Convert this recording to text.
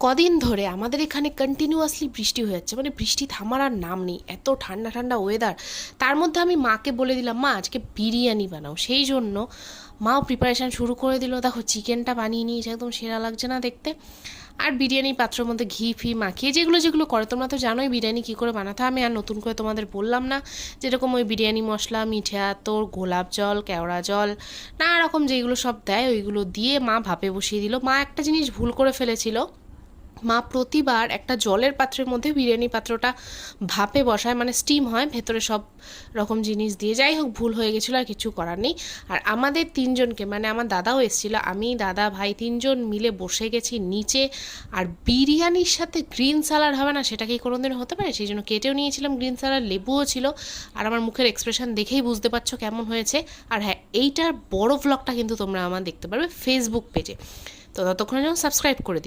কদিন ধরে আমাদের এখানে কন্টিনিউয়াসলি বৃষ্টি হয়ে যাচ্ছে, মানে বৃষ্টি থামার আর নাম নেই, এত ঠান্ডা ঠান্ডা ওয়েদার। তার মধ্যে আমি মাকে বলে দিলাম, মা আজকে বিরিয়ানি বানাও। সেই জন্য মাও প্রিপারেশান শুরু করে দিল। দেখো চিকেনটা বানিয়ে নিয়েছে, একদম সেরা লাগছে না দেখতে। আর বিরিয়ানি পাত্রের মধ্যে ঘি ফি মাখিয়ে যেগুলো যেগুলো করে, তোমরা তো জানোই বিরিয়ানি কী করে বানাতে হয়, আমি আর নতুন করে তোমাদের বললাম না। যেরকম ওই বিরিয়ানি মশলা, মিঠে আতর, গোলাপ জল, কেওড়া জল, নানা রকম যেগুলো সব দেয় ওইগুলো দিয়ে মা ভাপে বসিয়ে দিল। মা একটা জিনিস ভুল করে ফেলেছিল, মা প্রতিবার একটা জলের পাত্রের মধ্যে বিরিয়ানি পাত্রটা ভাপে বসায়, মানে স্টিম হয় ভেতরে সব রকম জিনিস দিয়ে। যাই হোক, ভুল হয়ে গেছিলো, আর কিছু করার নেই। আর আমাদের তিনজনকে, মানে আমার দাদাও এসেছিল, আমি দাদা ভাই তিনজন মিলে বসে গেছি নিচে। আর বিরিয়ানির সাথে গ্রিন স্যালাড হবে না সেটা কি কোনোদিন হতে পারে? সেই জন্য কেটেও নিয়েছিলাম গ্রিন স্যালাড, লেবুও ছিল। আর আমার মুখের এক্সপ্রেশন দেখেই বুঝতে পারছো কেমন হয়েছে। আর হ্যাঁ, এইটার বড় ভ্লগটা কিন্তু তোমরা আমার দেখতে পারবে ফেসবুক পেজে। তো ততক্ষণে যেন সাবস্ক্রাইব করে দিই।